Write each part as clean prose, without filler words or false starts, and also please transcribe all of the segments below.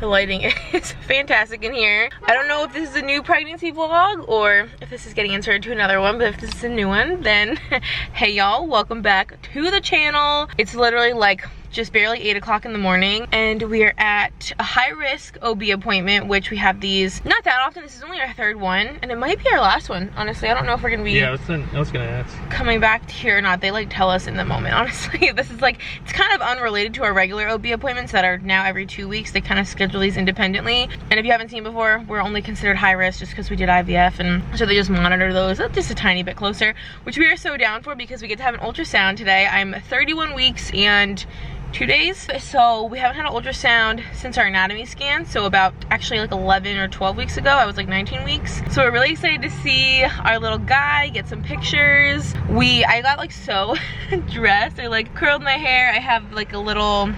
The lighting is fantastic in here. I don't know if this is a new pregnancy vlog or if this is getting inserted to another one, but if this is a new one, then hey y'all, welcome back to the channel. It's literally like just barely 8 o'clock in the morning, and we are at a high-risk OB appointment, which we have these not that often. This is only our third one, and it might be our last one, honestly. I don't know if we're gonna be I was gonna ask, coming back here or not. They like tell us in the moment, honestly. This is like, it's kind of unrelated to our regular OB appointments that are now every 2 weeks. They kind of schedule these independently, and if you haven't seen before, we're only considered high risk just because we did IVF, and so they just monitor those just a tiny bit closer, which we are so down for because we get to have an ultrasound today. I'm 31 weeks and 2 days, so we haven't had an ultrasound since our anatomy scan, so about actually like 11 or 12 weeks ago. I was like 19 weeks, so we're really excited to see our little guy, get some pictures. I got like so dressed. I like curled my hair. I have like a whole little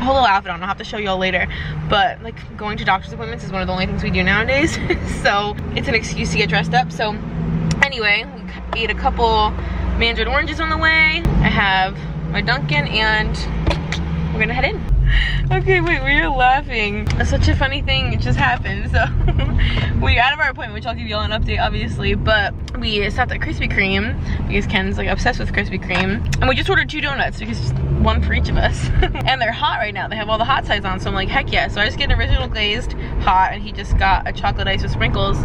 outfit on. I'll have to show you all later, but like going to doctor's appointments is one of the only things we do nowadays. So it's an excuse to get dressed up. So anyway, we ate a couple mandarin oranges on the way. I have my Dunkin', and we're gonna head in. Okay, wait, we are laughing. Such a funny thing just happened. So we got out of our appointment, which I'll give you all an update obviously, but we stopped at Krispy Kreme because Ken's like obsessed with Krispy Kreme, and we just ordered 2 donuts because one for each of us. And they're hot right now. They have all the hot sides on, so I'm like, heck yeah. So I just get an original glazed hot, and he just got a chocolate ice with sprinkles,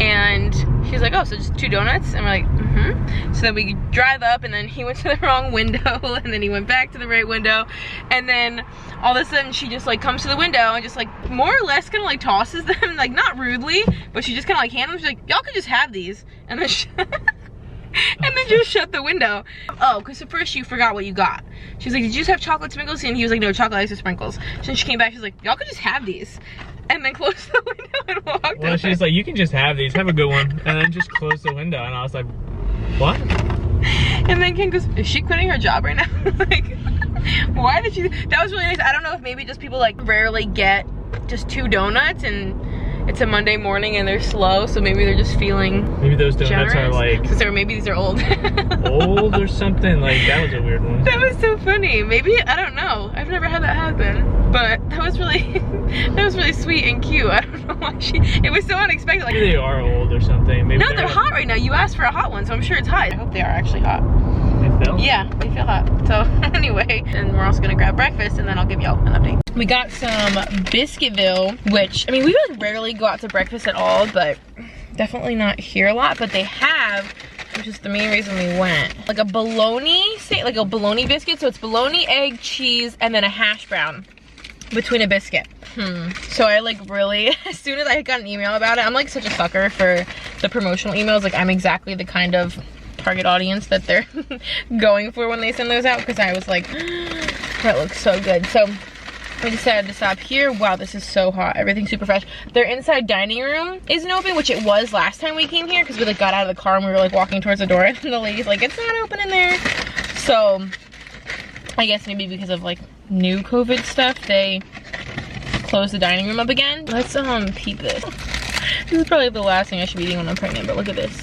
and he's like, oh, so just 2 donuts? And we're like, mm-hmm. So then we drive up, and then he went to the wrong window, and then he went back to the right window, and then all of a sudden she just like comes to the window and just like more or less kind of like tosses them, like not rudely, but she just kind of like hands them. She's like, y'all could just have these, and then and then just shut the window. Oh, because at first you forgot what you got. She was like, did you just have chocolate sprinkles? And he was like, no, chocolate ice with sprinkles. So then she came back, she's like, y'all could just have these, and then closed the window and walked away. she's like, you can just have these, have a good one, and then just close the window. And I was like, what? And then Ken goes, is she quitting her job right now? Like, why did she? That was really nice. I don't know if maybe just people like rarely get just 2 donuts, and it's a Monday morning and they're slow, so maybe they're just feeling maybe those donuts generous. Are like so maybe these are old. old or something. Like, that was a weird one. That was so funny. Maybe, I don't know, I've never had that happen, but that was really that was really sweet and cute. I don't know why it was so unexpected. Like, maybe they are old or something. Maybe no, they're hot right now. You asked for a hot one, so I'm sure it's hot. I hope they are actually hot. They feel? Yeah, they feel hot. So anyway, and we're also gonna grab breakfast, and then I'll give y'all an update. We got some Biscuitville, which, I mean, we really rarely go out to breakfast at all, but definitely not here a lot, but they have, which is the main reason we went, like a bologna biscuit. So it's bologna, egg, cheese, and then a hash brown between a biscuit. So I like really, as soon as I got an email about it, I'm like such a sucker for the promotional emails. Like, I'm exactly the kind of target audience that they're going for when they send those out, because I was like, that looks so good. So we decided to stop here. Wow, this is so hot. Everything's super fresh. Their inside dining room isn't open, which it was last time we came here, because we like got out of the car and we were like walking towards the door, and the lady's like, it's not open in there. So I guess maybe because of like new COVID stuff, they closed the dining room up again. Let's peep this. This is probably the last thing I should be eating when I'm pregnant, but look at this.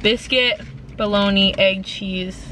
Biscuit, bologna, egg, cheese,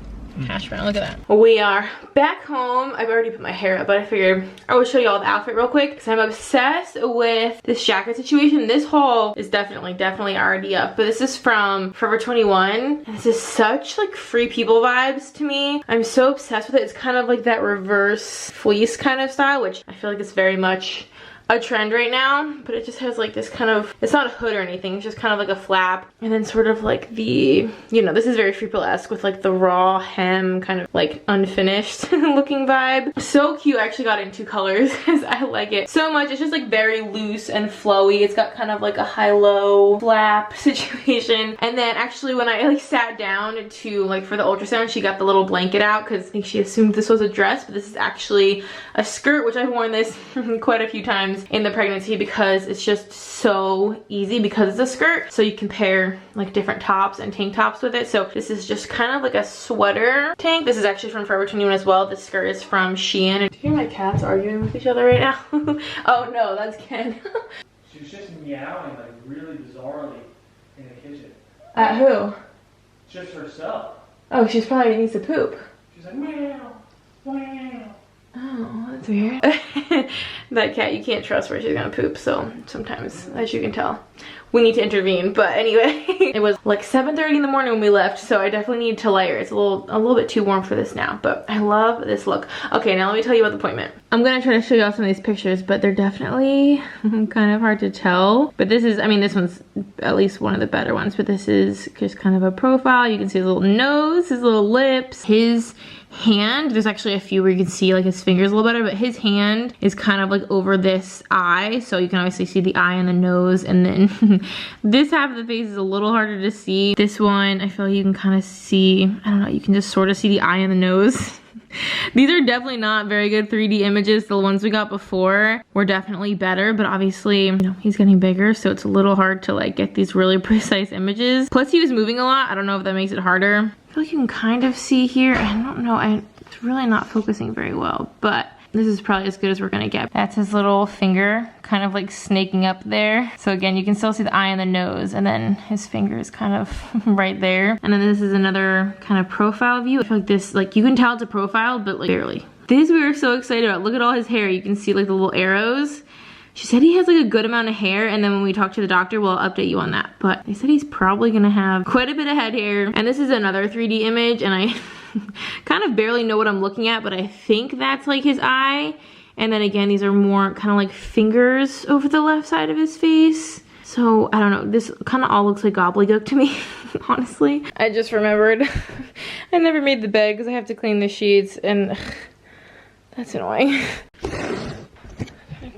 hash brown. Look at that. We are back home. I've already put my hair up, but I figured I would show you all the outfit real quick because I'm obsessed with this jacket situation. This haul is definitely already up, but this is from Forever 21. And this is such like Free People vibes to me. I'm so obsessed with it. It's kind of like that reverse fleece kind of style, which I feel like it's very much a trend right now, but it just has like this kind of, it's not a hood or anything, it's just kind of like a flap, and then sort of like the, you know, this is very Free People-esque with like the raw hem, kind of like unfinished looking vibe. So cute. I actually got it in 2 colors because I like it so much. It's just like very loose and flowy. It's got kind of like a high-low flap situation. And then actually when I like sat down to like for the ultrasound, she got the little blanket out because I think she assumed this was a dress, but this is actually a skirt, which I've worn this quite a few times in the pregnancy because it's just so easy because it's a skirt, so you can pair like different tops and tank tops with it. So this is just kind of like a sweater tank. This is actually from Forever 21 as well. This skirt is from Shein. Do you hear my cats arguing with each other right now? Oh no, that's Ken. She was just meowing like really bizarrely in the kitchen. At who? Just herself. Oh, she's probably needs to poop. She's like meow, meow. Oh, that's weird. That cat, you can't trust where she's gonna poop, so sometimes, as you can tell, we need to intervene. But anyway, it was like 7:30 in the morning when we left, so I definitely need to layer. It's a little bit too warm for this now, but I love this look. Okay, now let me tell you about the appointment. I'm gonna try to show you all some of these pictures, but they're definitely kind of hard to tell. But this is, I mean, this one's at least one of the better ones, but this is just kind of a profile. You can see his little nose, his little lips, his hand. There's actually a few where you can see like his fingers a little better, but his hand is kind of like over this eye, so you can obviously see the eye and the nose, and then this half of the face is a little harder to see. This one, I feel like you can kind of see, I don't know, you can just sort of see the eye and the nose. These are definitely not very good 3D images. The ones we got before were definitely better, but obviously, you know, he's getting bigger, so it's a little hard to like get these really precise images. Plus he was moving a lot. I don't know if that makes it harder. I feel like you can kind of see here. I don't know, it's really not focusing very well, but this is probably as good as we're gonna get. That's his little finger kind of like snaking up there. So again, you can still see the eye and the nose, and then his finger is kind of right there. And then this is another kind of profile view. I feel like this, like you can tell it's a profile, but like barely. This we were so excited about. Look at all his hair. You can see like the little arrows. She said he has like a good amount of hair, and then when we talk to the doctor, we'll update you on that. But they said he's probably gonna have quite a bit of head hair. And this is another 3D image, and I kind of barely know what I'm looking at, but I think that's like his eye. And then again, these are more kind of like fingers over the left side of his face. So I don't know, this kind of all looks like gobbledygook to me, honestly. I just remembered I never made the bed because I have to clean the sheets, and that's annoying.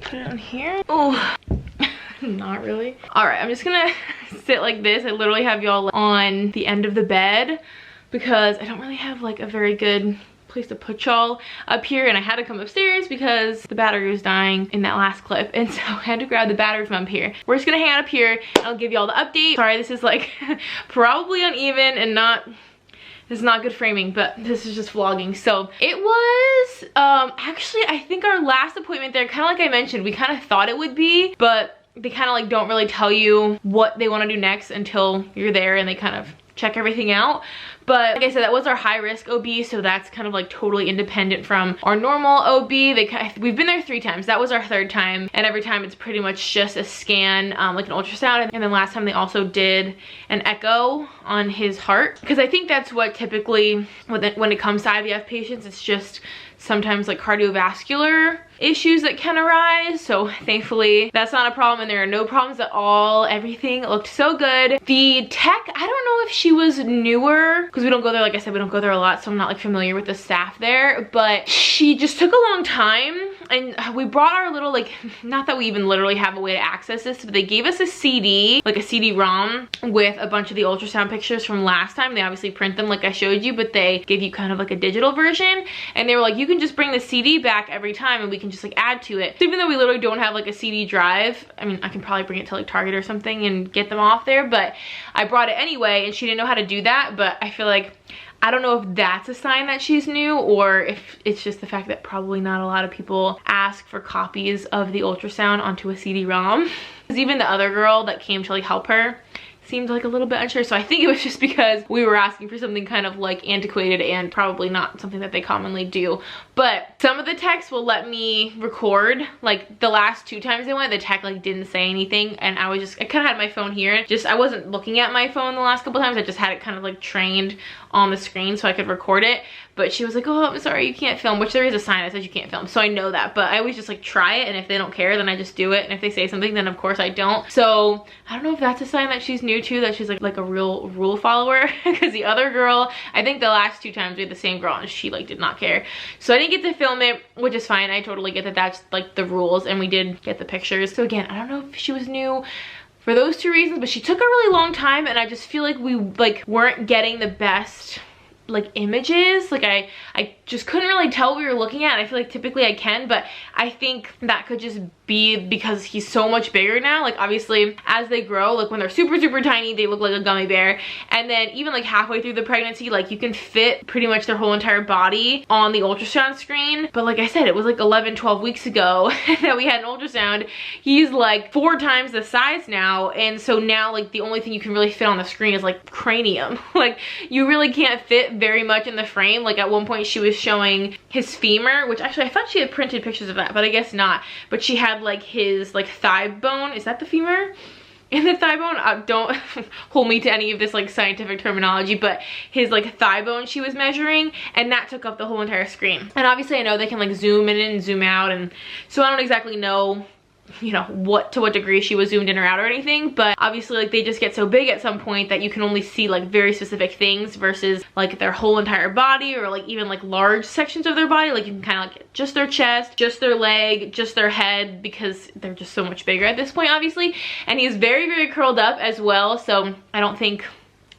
Put it on here. Oh, not really. All right, I'm just gonna sit like this. I literally have y'all on the end of the bed because I don't really have like a very good place to put y'all up here, and I had to come upstairs because the battery was dying in that last clip, and so I had to grab the battery from up here. We're just gonna hang out up here and I'll give y'all the update. Sorry, this is like probably uneven and this is not good framing, but this is just vlogging. So it was actually, I think our last appointment there, kind of like I mentioned, we kind of thought it would be, but they kind of like don't really tell you what they want to do next until you're there, and they kind of check everything out. But like I said, that was our high risk OB, so that's kind of like totally independent from our normal OB. We've been there 3 times. That was our 3rd time, and every time it's pretty much just a scan, like an ultrasound. And then last time they also did an echo on his heart, because I think that's what typically when it comes to IVF patients, it's just sometimes like cardiovascular issues that can arise. So thankfully that's not a problem, and there are no problems at all. Everything looked so good. The tech, I don't know if she was newer, because we don't go there, like I said, we don't go there a lot, so I'm not like familiar with the staff there, but she just took a long time. And we brought our little, like, not that we even literally have a way to access this, but they gave us a CD, like a CD-ROM with a bunch of the ultrasound pictures from last time. They obviously print them like I showed you, but they give you kind of like a digital version. And they were like, you can just bring the CD back every time and we can just like add to it. So even though we literally don't have like a CD drive, I mean, I can probably bring it to like Target or something and get them off there, but I brought it anyway, and she didn't know how to do that. But I feel like, I don't know if that's a sign that she's new, or if it's just the fact that probably not a lot of people ask for copies of the ultrasound onto a CD-ROM. Because even the other girl that came to like help her seemed like a little bit unsure. So I think it was just because we were asking for something kind of like antiquated and probably not something that they commonly do. But some of the techs will let me record. Like the last 2 times I went, the tech like didn't say anything, and I kind of had my phone here. I wasn't looking at my phone the last couple times. I just had it kind of like trained on the screen so I could record it. But she was like, oh, I'm sorry, you can't film, which there is a sign that says you can't film, so I know that. But I always just like try it, and if they don't care, then I just do it, and if they say something, then of course I don't. So I don't know if that's a sign that she's new too, that she's like a real rule follower. Because the other girl, I think the last 2 times we had the same girl, and she like did not care. So I didn't get to film it, which is fine. I totally get that that's like the rules, and we did get the pictures. So again, I don't know if she was new for those 2 reasons, but she took a really long time, and I just feel like we like weren't getting the best like images. Like I just couldn't really tell what we were looking at. I feel like typically I can, but I think that could just be because he's so much bigger now. Like obviously as they grow, like when they're super tiny, they look like a gummy bear, and then even like halfway through the pregnancy, like you can fit pretty much their whole entire body on the ultrasound screen. But like I said, it was like 11-12 weeks ago that we had an ultrasound. He's like 4 times the size now, and so now like the only thing you can really fit on the screen is like cranium. Like you really can't fit very much in the frame. Like at one point she was showing his femur, which actually I thought she had printed pictures of that, but I guess not. But she had like his like thigh bone. Is that the femur? In the thigh bone, don't hold me to any of this like scientific terminology, but his like thigh bone she was measuring, and that took up the whole entire screen. And obviously I know they can like zoom in and zoom out, and so I don't exactly know, you know, to what degree she was zoomed in or out or anything, but obviously like they just get so big at some point that you can only see like very specific things versus like their whole entire body, or like even like large sections of their body. Like you can kind of like get just their chest, just their leg, just their head, because they're just so much bigger at this point, obviously. And he's very, very curled up as well, so I don't think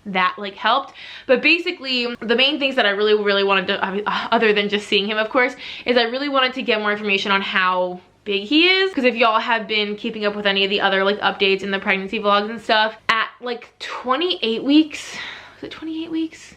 that like helped. But basically the main things that I really wanted to, other than just seeing him of course, is I really wanted to get more information on how big he is, because if y'all have been keeping up with any of the other like updates in the pregnancy vlogs and stuff, at like 28 weeks, was it 28 weeks?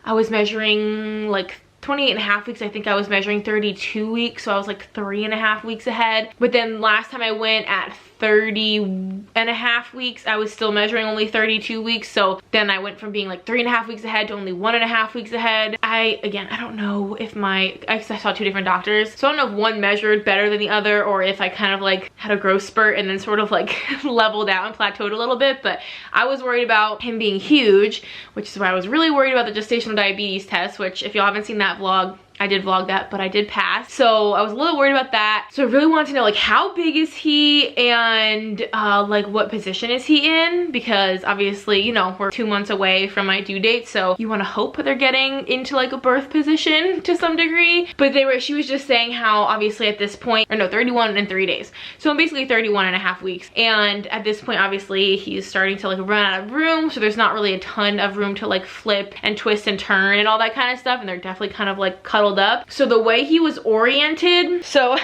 I was measuring like 28 and a half weeks. I think I was measuring 32 weeks, so I was like 3.5 weeks ahead. But then last time I went at 30 and a half weeks, I was still measuring only 32 weeks. So then I went from being like 3.5 weeks ahead to only 1.5 weeks ahead. I don't know if I saw two different doctors, so I don't know if one measured better than the other, or if I kind of like had a growth spurt and then sort of like leveled out and plateaued a little bit. But I was worried about him being huge, which is why I was really worried about the gestational diabetes test, which if y'all haven't seen that vlog, I did vlog that, but I did pass. So I was a little worried about that. So I really wanted to know like how big is he, and like what position is he in, because obviously, you know, we're 2 months away from my due date, so you want to hope they're getting into like a birth position to some degree. But she was just saying how obviously at this point, or no, 31 in 3 days, so I'm basically 31 and a half weeks, and at this point obviously he's starting to like run out of room, so there's not really a ton of room to like flip and twist and turn and all that kind of stuff, and they're definitely kind of like cuddled up. So the way he was oriented, so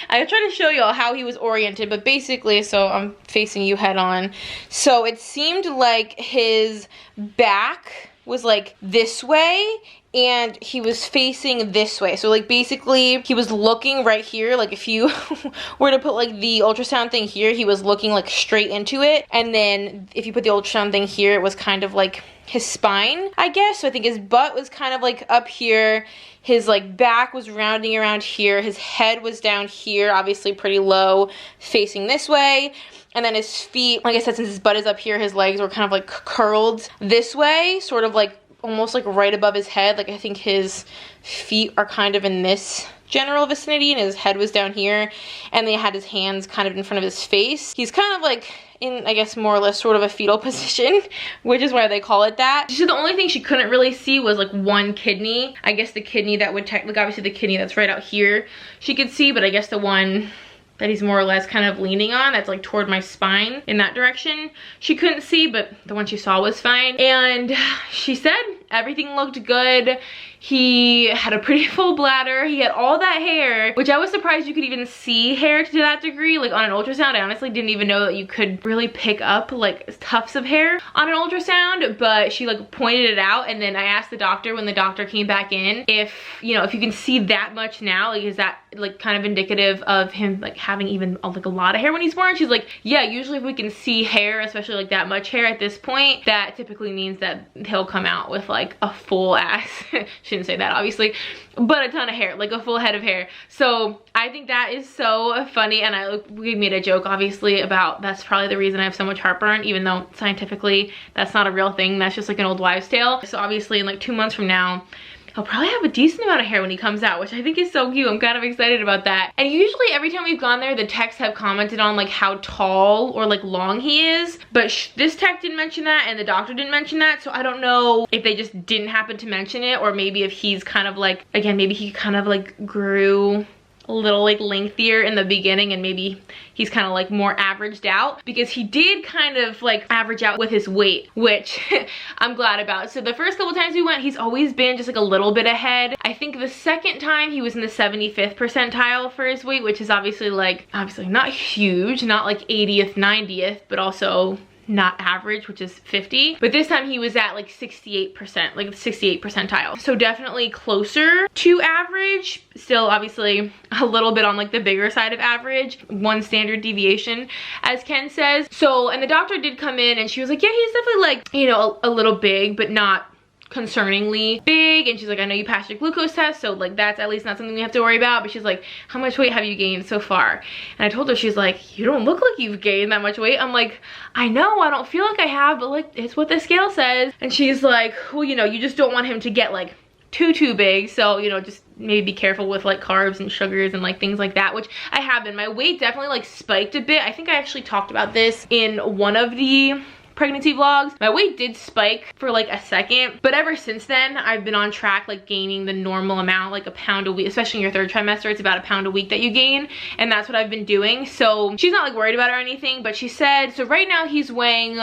I try to show y'all how he was oriented, but basically, so I'm facing you head on, so it seemed like his back was like this way and he was facing this way. So like basically he was looking right here, like if you were to put like the ultrasound thing here, he was looking like straight into it, and then if you put the ultrasound thing here, it was kind of like his spine, I guess. So I think his butt was kind of like up here, his like back was rounding around here, his head was down here, obviously pretty low, facing this way, and then his feet, like I said, since his butt is up here, his legs were kind of like curled this way, sort of like almost like right above his head. Like I think his feet are kind of in this general vicinity, and his head was down here, and they had his hands kind of in front of his face. He's kind of like in, I guess, more or less sort of a fetal position, which is why they call it that. So the only thing she couldn't really see was like one kidney. I guess the kidney that would technically, obviously the kidney that's right out here she could see, but I guess the one that he's more or less kind of leaning on, that's like toward my spine in that direction, she couldn't see, but the one she saw was fine. And she said everything looked good. He had a pretty full bladder. He had all that hair, which I was surprised you could even see hair to that degree. Like on an ultrasound, I honestly didn't even know that you could really pick up like tufts of hair on an ultrasound, but she like pointed it out. And then I asked the doctor when the doctor came back in if, you know, if you can see that much now, like is that like kind of indicative of him like having even like a lot of hair when he's born? She's like, yeah, usually if we can see hair, especially like that much hair at this point, that typically means that he'll come out with like a full ass. Shouldn't say that obviously, but a ton of hair, like a full head of hair. So I think that is so funny, and we made a joke obviously about that's probably the reason I have so much heartburn, even though scientifically that's not a real thing. That's just like an old wives' tale. So obviously in like 2 months from now, he'll probably have a decent amount of hair when he comes out, which I think is so cute. I'm kind of excited about that. And usually every time we've gone there, the techs have commented on like how tall or like long he is, but this tech didn't mention that and the doctor didn't mention that. So I don't know if they just didn't happen to mention it, or maybe if he's kind of like, again, maybe he kind of like grew a little like lengthier in the beginning, and maybe he's kind of like more averaged out, because he did kind of like average out with his weight, which I'm glad about. So the first couple times we went, he's always been just like a little bit ahead. I think the second time he was in the 75th percentile for his weight, which is obviously not huge, not like 80th, 90th, but also not average, which is 50. But this time he was at like 68%, like the 68th percentile. So definitely closer to average. Still obviously a little bit on like the bigger side of average. 1 standard deviation, as Ken says. So, and the doctor did come in and she was like, yeah, he's definitely like, you know, a little big, but not concerningly big, and she's like, I know you passed your glucose test, so like that's at least not something we have to worry about. But she's like, how much weight have you gained so far? And I told her, she's like, you don't look like you've gained that much weight. I'm like, I know, I don't feel like I have, but like it's what the scale says. And she's like, well, you know, you just don't want him to get like too big, so you know, just maybe be careful with like carbs and sugars and like things like that, which I have been. My weight definitely like spiked a bit. I think I actually talked about this in one of the pregnancy vlogs. My weight did spike for like a second, but ever since then I've been on track, like gaining the normal amount, like a pound a week, especially in your third trimester. It's about a pound a week that you gain, and that's what I've been doing. So she's not like worried about it or anything, but she said, so right now he's weighing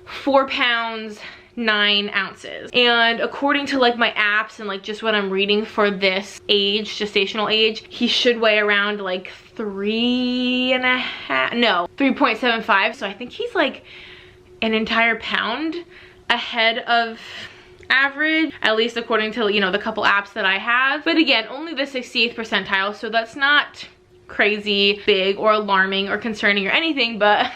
4 pounds 9 ounces, and according to like my apps and like just what I'm reading for this age, gestational age, he should weigh around like 3.75. So I think he's like an entire pound ahead of average, at least according to, you know, the couple apps that I have. But again, only the 68th percentile, so that's not crazy big or alarming or concerning or anything, but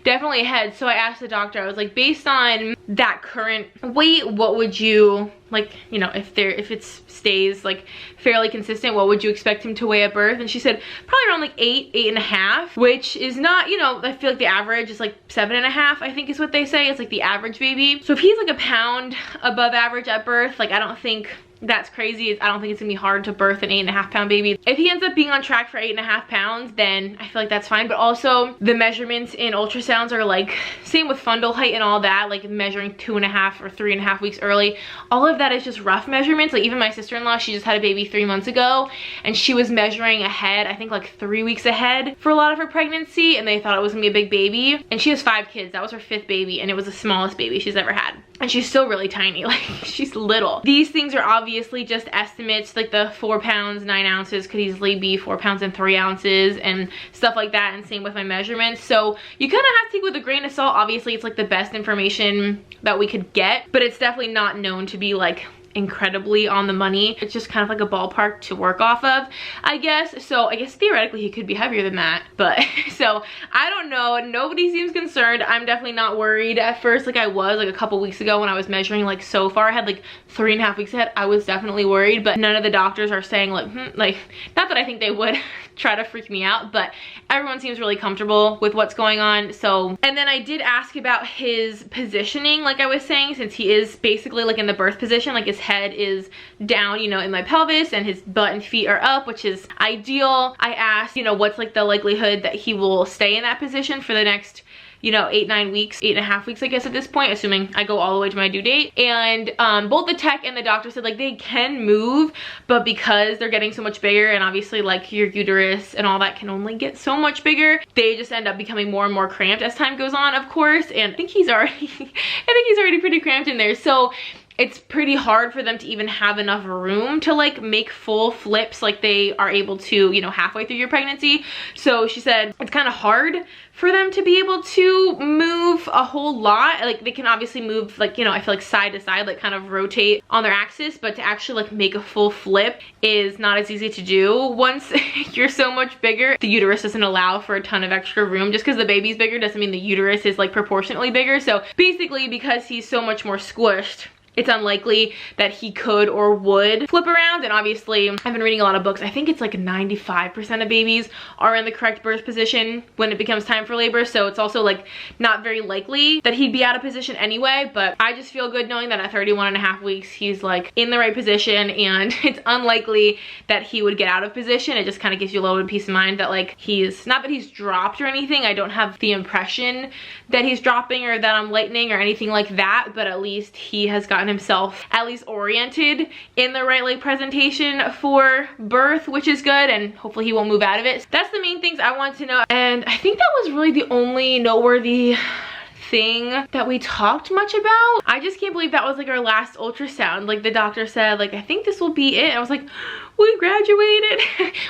definitely ahead. So I asked the doctor, I was like, based on that current weight, what would you, like, you know, if it stays like fairly consistent, what would you expect him to weigh at birth? And she said probably around like 8.5, which is not, you know, I feel like the average is like 7.5, I think is what they say. It's like the average baby. So if he's like a pound above average at birth, like I don't think that's crazy. I don't think it's gonna be hard to birth an 8.5 pound baby. If he ends up being on track for 8.5 pounds, then I feel like that's fine. But also the measurements in ultrasounds are like, same with fundal height and all that, like measuring 2.5 or 3.5 weeks early. All of that is just rough measurements. Like even my sister-in-law, she just had a baby 3 months ago, and she was measuring ahead, I think like 3 weeks ahead for a lot of her pregnancy, and they thought it was gonna be a big baby. And she has 5 kids. That was her 5th baby, and it was the smallest baby she's ever had. And she's still really tiny, like she's little. These things are obviously just estimates, like the 4 pounds 9 ounces could easily be 4 pounds and 3 ounces and stuff like that, and same with my measurements. So you kind of have to take it with a grain of salt. Obviously it's like the best information that we could get, but it's definitely not known to be like incredibly on the money. It's just kind of like a ballpark to work off of, I guess. So I guess theoretically he could be heavier than that, but so I don't know. Nobody seems concerned. I'm definitely not worried at first, like I was like a couple weeks ago when I was measuring like so far ahead, like 3.5 weeks ahead. I was definitely worried, but none of the doctors are saying like like, not that I think they would try to freak me out, but everyone seems really comfortable with what's going on. So, and then I did ask about his positioning, like I was saying, since he is basically like in the birth position, like his head is down, you know, in my pelvis, and his butt and feet are up, which is ideal. I asked, you know, what's like the likelihood that he will stay in that position for the next, you know, 8-9 weeks, 8.5 weeks, I guess at this point, assuming I go all the way to my due date. And both the tech and the doctor said like they can move, but because they're getting so much bigger, and obviously like your uterus and all that can only get so much bigger, they just end up becoming more and more cramped as time goes on, of course. And I think he's already pretty cramped in there. So it's pretty hard for them to even have enough room to like make full flips like they are able to, you know, halfway through your pregnancy. So she said it's kind of hard for them to be able to move a whole lot. Like they can obviously move, like, you know, I feel like side to side, like kind of rotate on their axis, but to actually like make a full flip is not as easy to do once you're so much bigger. The uterus doesn't allow for a ton of extra room. Just because the baby's bigger doesn't mean the uterus is like proportionately bigger. So basically, because he's so much more squished, it's unlikely that he could or would flip around. And obviously I've been reading a lot of books. I think it's like 95% of babies are in the correct birth position when it becomes time for labor. So it's also like not very likely that he'd be out of position anyway. But I just feel good knowing that at 31.5 weeks, he's like in the right position, and it's unlikely that he would get out of position. It just kind of gives you a little bit of peace of mind that like he's, not that he's dropped or anything. I don't have the impression that he's dropping or that I'm lightening or anything like that, but at least he has gotten himself at least oriented in the right leg presentation for birth, which is good, and hopefully he won't move out of it. So that's the main things I want to know, and I think that was really the only noteworthy thing that we talked much about. I just can't believe that was like our last ultrasound. Like the doctor said, like, I think this will be it. I was like, we graduated,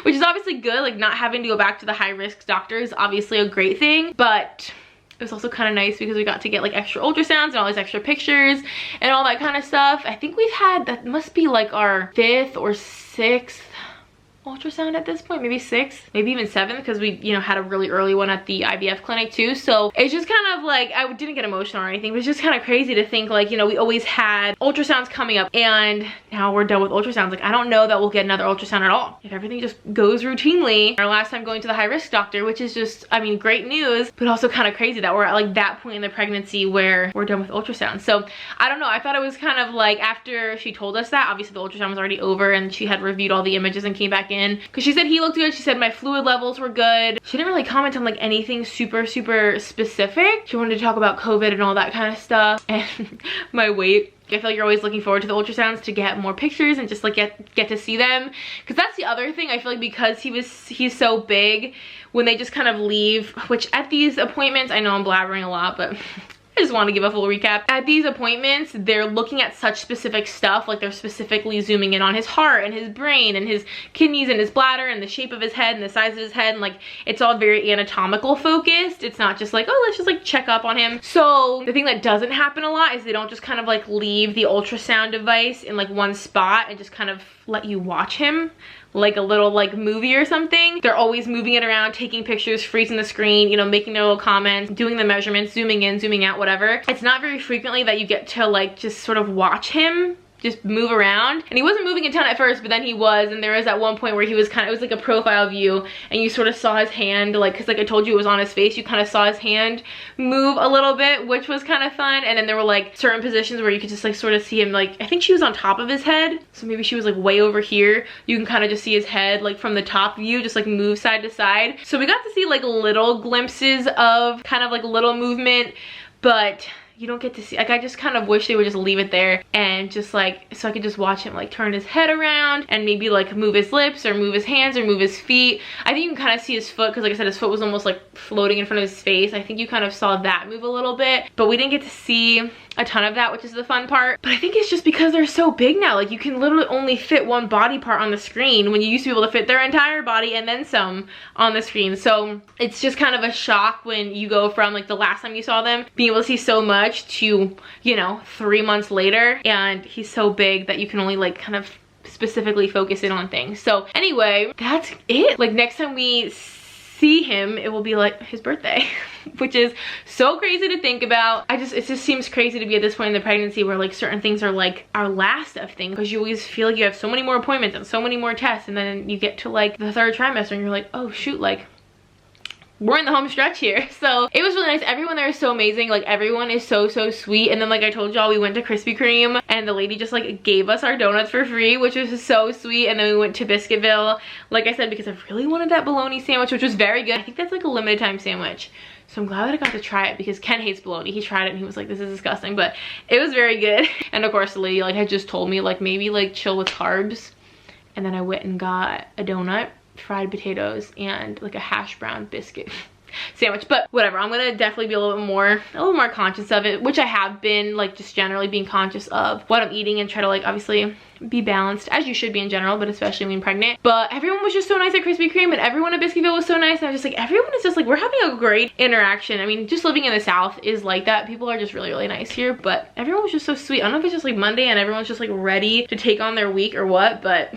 which is obviously good. Like not having to go back to the high risk doctor is obviously a great thing, but it was also kind of nice because we got to get like extra ultrasounds and all these extra pictures and all that kind of stuff. I think we've had, that must be like our 5th or 6th ultrasound at this point, maybe 6th, maybe even 7th, because we, you know, had a really early one at the IVF clinic too. So it's just kind of like, I didn't get emotional or anything, but it's just kind of crazy to think like, you know, we always had ultrasounds coming up and now we're done with ultrasounds. Like, I don't know that we'll get another ultrasound at all if everything just goes routinely. Our last time going to the high risk doctor, which is just, I mean, great news, but also kind of crazy that we're at like that point in the pregnancy where we're done with ultrasound. So I don't know, I thought it was kind of like, after she told us that, obviously the ultrasound was already over and she had reviewed all the images and came back in, because she said he looked good. She said my fluid levels were good. She didn't really comment on like anything super specific. She wanted to talk about COVID and all that kind of stuff and my weight. I feel like you're always looking forward to the ultrasounds to get more pictures and just like get to see them, because that's the other thing. I feel like because he's so big, when they just kind of leave, which at these appointments, I know I'm blabbering a lot, but I just want to give a full recap. At these appointments, they're looking at such specific stuff, like they're specifically zooming in on his heart and his brain and his kidneys and his bladder and the shape of his head and the size of his head, and like it's all very anatomical focused. It's not just like, oh, let's just like check up on him. So the thing that doesn't happen a lot is they don't just kind of like leave the ultrasound device in like one spot and just kind of let you watch him like a little like movie or something. They're always moving it around, taking pictures, freezing the screen, you know, making no comments, doing the measurements, zooming in, zooming out, whatever. It's not very frequently that you get to like just sort of watch him just move around. And he wasn't moving a ton at first, but then he was, and there was at one point where he was kind of, it was like a profile view, and you sort of saw his hand, like, because like I told you it was on his face, you kind of saw his hand move a little bit, which was kind of fun. And then there were like certain positions where you could just like sort of see him, like I think she was on top of his head, so maybe she was like way over here. You can kind of just see his head like from the top view, just like move side to side. So we got to see like little glimpses of kind of like little movement, but you don't get to see, like, I just kind of wish they would just leave it there and just like, so I could just watch him like turn his head around and maybe like move his lips or move his hands or move his feet. I think you can kind of see his foot, because like I said, his foot was almost like floating in front of his face. I think you kind of saw that move a little bit, but we didn't get to see a ton of that, which is the fun part. But I think it's just because they're so big now, like you can literally only fit one body part on the screen when you used to be able to fit their entire body and then some on the screen. So it's just kind of a shock when you go from like the last time you saw them being able to see so much to, you know, 3 months later, and he's so big that you can only like kind of specifically focus in on things. So anyway, that's it. Like next time we see him, it will be like his birthday, which is so crazy to think about. It just seems crazy to be at this point in the pregnancy where like certain things are like our last of things, because you always feel like you have so many more appointments and so many more tests, and then you get to like the 3rd trimester and you're like, oh shoot, like we're in the home stretch here. So it was really nice. Everyone there is so amazing. Like everyone is so sweet. And then like I told y'all, we went to Krispy Kreme and the lady just like gave us our donuts for free, which was so sweet. And then we went to Biscuitville, like I said, because I really wanted that bologna sandwich, which was very good. I think that's like a limited time sandwich, so I'm glad that I got to try it, because Ken hates bologna. He tried it and he was like, this is disgusting, but it was very good. And of course the lady like had just told me like maybe like chill with carbs, and then I went and got a donut, fried potatoes, and like a hash brown biscuit sandwich. But whatever, I'm gonna definitely be a little more conscious of it, which I have been, like just generally being conscious of what I'm eating and try to like obviously be balanced, as you should be in general, but especially when pregnant. But everyone was just so nice at Krispy Kreme, and everyone at Biscuitville was so nice, and I was just like, everyone is just like, we're having a great interaction. I mean, just living in the South is like that. People are just really nice here, but everyone was just so sweet. I don't know if it's just like Monday and everyone's just like ready to take on their week or what, but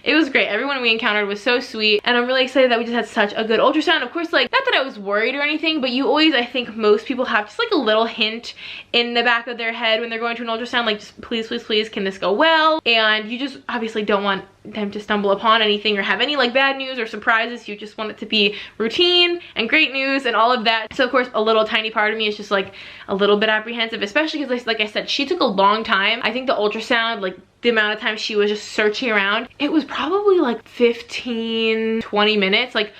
it was great. Everyone we encountered was so sweet, and I'm really excited that we just had such a good ultrasound. Of course, like, not that I was worried or anything, but you always, I think most people have just like a little hint in the back of their head when they're going to an ultrasound, like just please, can this go well? And you just obviously don't want them to stumble upon anything or have any like bad news or surprises. You just want it to be routine and great news and all of that. So of course a little tiny part of me is just like a little bit apprehensive, especially because like I said, she took a long time. I think the ultrasound, like the amount of time she was just searching around, it was probably like 15-20 minutes, like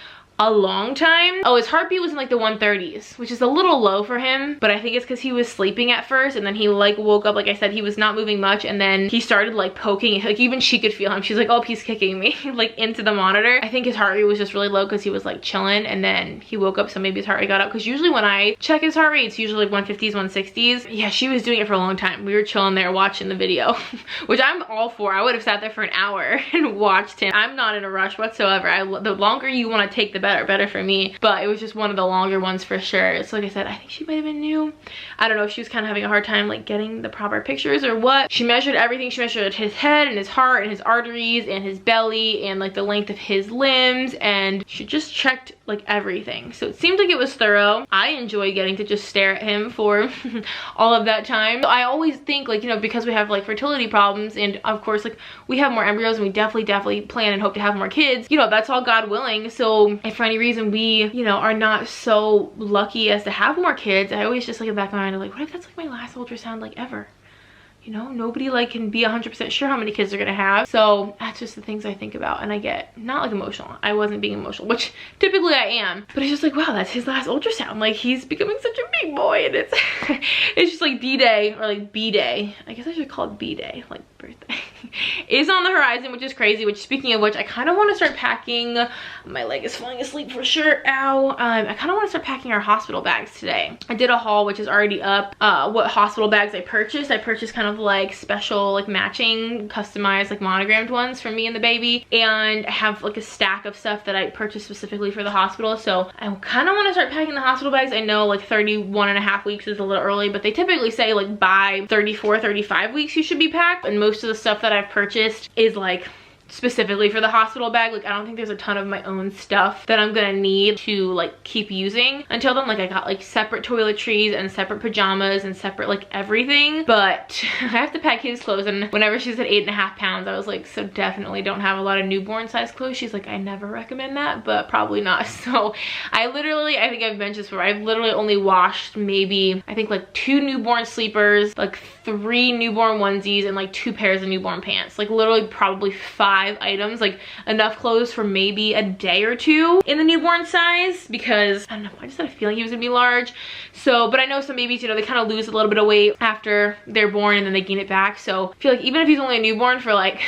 a long time. Oh, his heartbeat was in like the 130s, which is a little low for him, but I think it's because he was sleeping at first, and then he like woke up. Like I said, he was not moving much, and then he started like poking, like even she could feel him. She's like, oh, he's kicking me like into the monitor. I think his heart rate was just really low because he was like chilling, and then he woke up, so maybe his heart rate got up, because usually when I check his heart rate, it's usually like 150s, 160s. Yeah, she was doing it for a long time. We were chilling there watching the video, which I'm all for. I would have sat there for an hour and watched him. I'm not in a rush whatsoever. The longer you want to take, the better. better for me, but it was just one of the longer ones for sure. So like I said, I think she might have been new. I don't know if she was kind of having a hard time like getting the proper pictures or what. She measured everything. She measured his head and his heart and his arteries and his belly and like the length of his limbs, and she just checked like everything. So it seemed like it was thorough. I enjoy getting to just stare at him for all of that time. So I always think like, you know, because we have like fertility problems, and of course like we have more embryos and we definitely plan and hope to have more kids, you know, that's all God willing. So if for any reason we, you know, are not so lucky as to have more kids, I always just like in the back of my mind, I'm like, what if that's like my last ultrasound like ever? You know, nobody like can be 100% sure how many kids they're gonna have. So that's just the things I think about, and I get not like emotional. I wasn't being emotional, which typically I am, but it's just like, wow, that's his last ultrasound. Like he's becoming such a big boy, and it's it's just like D-Day, or like B-Day. I guess I should call it B-Day, like birthday. Is on the horizon, which is crazy. Which, speaking of which, I kind of want to start packing. My leg is falling asleep for sure. Ow. I kind of want to start packing our hospital bags today. I did a haul, which is already up. What hospital bags I purchased. I purchased kind of like special, like matching, customized, like monogrammed ones for me and the baby. And I have like a stack of stuff that I purchased specifically for the hospital. So I kind of want to start packing the hospital bags. I know like 31.5 weeks is a little early, but they typically say like by 34, 35 weeks you should be packed. And most of the stuff that I've purchased is like specifically for the hospital bag. Like I don't think there's a ton of my own stuff that I'm gonna need to like keep using until then. Like I got like separate toiletries and separate pajamas and separate like everything, but I have to pack his clothes. And whenever she said 8.5 pounds, I was like, so definitely don't have a lot of newborn size clothes. She's like, I never recommend that, but probably not. So I literally, I think I've mentioned this before, I've literally only washed maybe, I think like 2 newborn sleepers, like 3 newborn onesies, and like 2 pairs of newborn pants. Like literally probably 5 items, like enough clothes for maybe a day or 2 in the newborn size, because I don't know, I just had a feeling he was gonna be large. So, but I know some babies, you know, they kind of lose a little bit of weight after they're born and then they gain it back. So I feel like even if he's only a newborn for like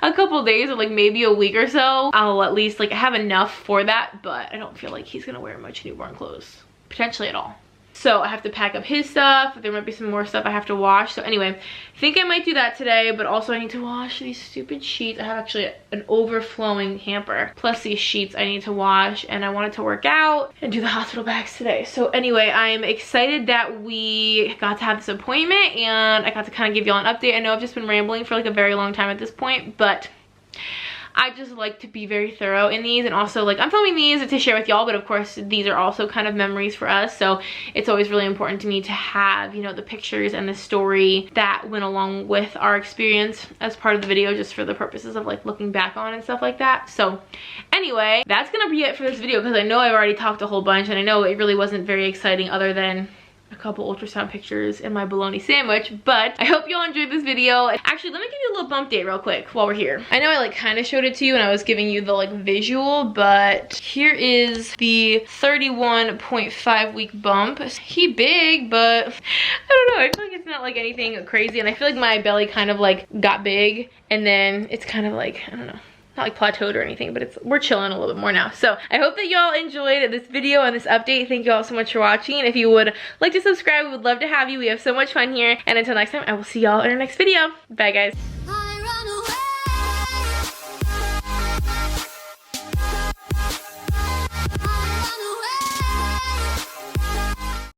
a couple days or like maybe a week or so, I'll at least like have enough for that. But I don't feel like he's gonna wear much newborn clothes, potentially at all. So I have to pack up his stuff. There might be some more stuff I have to wash. So anyway, I think I might do that today, but also I need to wash these stupid sheets. I have actually an overflowing hamper, plus these sheets I need to wash, and I wanted to work out and do the hospital bags today. So anyway, I'm excited that we got to have this appointment, and I got to kind of give y'all an update. I know I've just been rambling for like a very long time at this point, but I just like to be very thorough in these, and also like I'm filming these to share with y'all, but of course these are also kind of memories for us. So it's always really important to me to have, you know, the pictures and the story that went along with our experience as part of the video, just for the purposes of like looking back on and stuff like that. So anyway, that's gonna be it for this video, because I know I've already talked a whole bunch, and I know it really wasn't very exciting other than a couple ultrasound pictures and my bologna sandwich. But I hope y'all enjoyed this video. Actually, let me give you a little bump date real quick while we're here. I know I like kind of showed it to you and I was giving you the like visual, but here is the 31.5 week bump. He big, but I don't know, I feel like it's not like anything crazy, and I feel like my belly kind of like got big, and then it's kind of like, I don't know, not like plateaued or anything, but we're chilling a little bit more now. So I hope that y'all enjoyed this video and this update. Thank you all so much for watching. If you would like to subscribe, we would love to have you. We have so much fun here. And until next time, I will see y'all in our next video. Bye guys.